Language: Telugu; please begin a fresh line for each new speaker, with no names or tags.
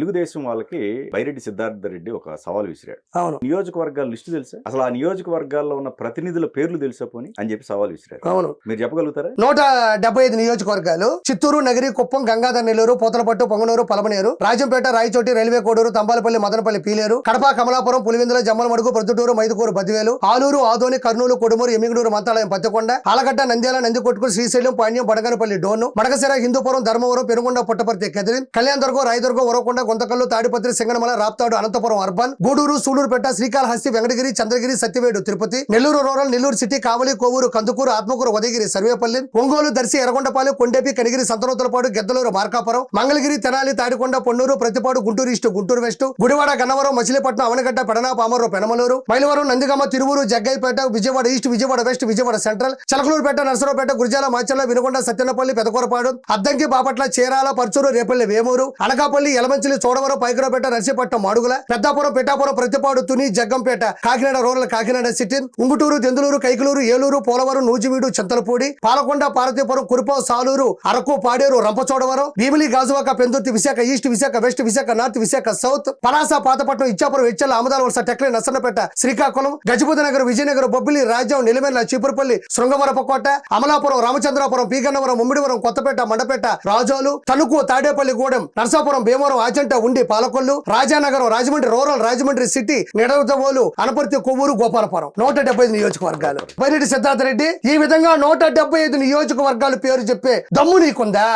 తెలుగుదేశం వాళ్ళకి బైరెడ్డి సిద్ధార్థ రెడ్డి ఒక సవాల్ విసిరాడు.
అవును.
నియోజకవర్గాల లిస్టు తెలుసా? అసలు ఆ నియోజకవర్గాల్లో ఉన్న ప్రతినిధుల పేర్లు తెలుసా పోని అని చెప్పి సవాల్ విసిరాడు.
అవును.
మీరు చెప్పగలుగుతారా?
175 నియోజకవర్గాలు: Chittoor, Nagari, Kuppam, Gangadhar Nellore, Puthalapattu, Punganur, Palamaner, Rajampet, Rayachoti, railway Koduru, Thamballapalle, Madanapalle, Pileru, Kadapa, Kamalapuram, Pulivendula, Jammalamadugu, Proddatur, Mydukur, Badvel, Alur, Adoni, Kurnool, Kodumur, Yemmiganur, Mantralayam, Pattikonda, Allagadda, Nandyal, Nandikotkur, Srisailam, Panyam, Banaganapalle, Dhone, Madakasira, Hindupur, Dharmavaram, Penukonda, Puttaparthi, Kadiri, Kalyandurg, Rayadurg, Uravakonda, Guntakal, Tadipatri, Singanamala, Raptadu, Anantapur urban, Gudur, Sullurpeta, Srikalahasti, Venkatagiri, Chandragiri, Satyavedu, Tirupati, Nellore rural, Nellore city, Kavali, Kovur, Kandukur, Atmakur, Udayagiri, Sarvepalli, Ongole, Darsi, Yerragondapalem, Kondapi, Kanigiri, Santhanuthalapadu, Giddalur, Markapuram, Mangalagiri, Tenali, Tadikonda, Ponnur, Prathipadu, Guntur east, Guntur west, Gudivada, Gannavaram, Machilipatnam, Avanigadda, Pedana, Pamarru, Penamaluru, Mylavaram, Nandigama, Tiruvuru, Jaggayyapeta, Vijayawada east, Vijayawada west, Vijayawada central, Chilakaluripet, Narasaraopet, Gurazala, Macherla, Vinukonda, Sattenapalle, Pedakurapadu, Addanki, Bapatla, Chirala, Parchur, Repalle, Vemuru, Anakapalli, Yelamanchili, Chodavaram, Payakaraopeta, Narsipatnam, Madugula, Peddapuram, Pithapuram, Prathipadu, Tuni, Jaggampeta, Kakinada rural, Kakinada city, Unguturu, Denduluru, Kaikaluru, Eluru, Polavaram, Nuzvid, Chintalapudi, Palakonda, Parvathipuram, Kurupam, Salur, Araku, Paderu, Rampachodavaram, Bhimili, Gajuwaka, Pendurthi, Visakha east, Visakha west, Visakha north, Visakha south, Palasa, Pathapatnam, Ichchapuram, Etcherla, Amadalavalasa, Tekkali, Narasannapeta, Srikakulam, Gajapati Nagar, Vizianagaram, Bobbili, రాజ్యం, నిలమెల్ల, చీపురుపల్లి, శృంగవరపకోట, అమలాపురం, రామచంద్రాపురం, పీగన్నవరం, ముమ్మిడివరం, కొత్తపేట, మండపేట, రాజోలు, తణుకు, తాడేపల్లి గూడెం, నర్సాపురం, భీమవరం, ఆచంట, ఉండి, పాలకొల్లు, రాజానగరం, రాజమండ్రి రూరల్, రాజమండ్రి సిటీ, నిడదవోలు, అనపర్తి, కొవ్వూరు, గోపాలపురం. 175 నియోజకవర్గాలు. బైరెడ్డి సిద్ధార్థ రెడ్డి ఈ విధంగా 175 నియోజకవర్గాలు పేరు చెప్పే దమ్ము నీకుందా?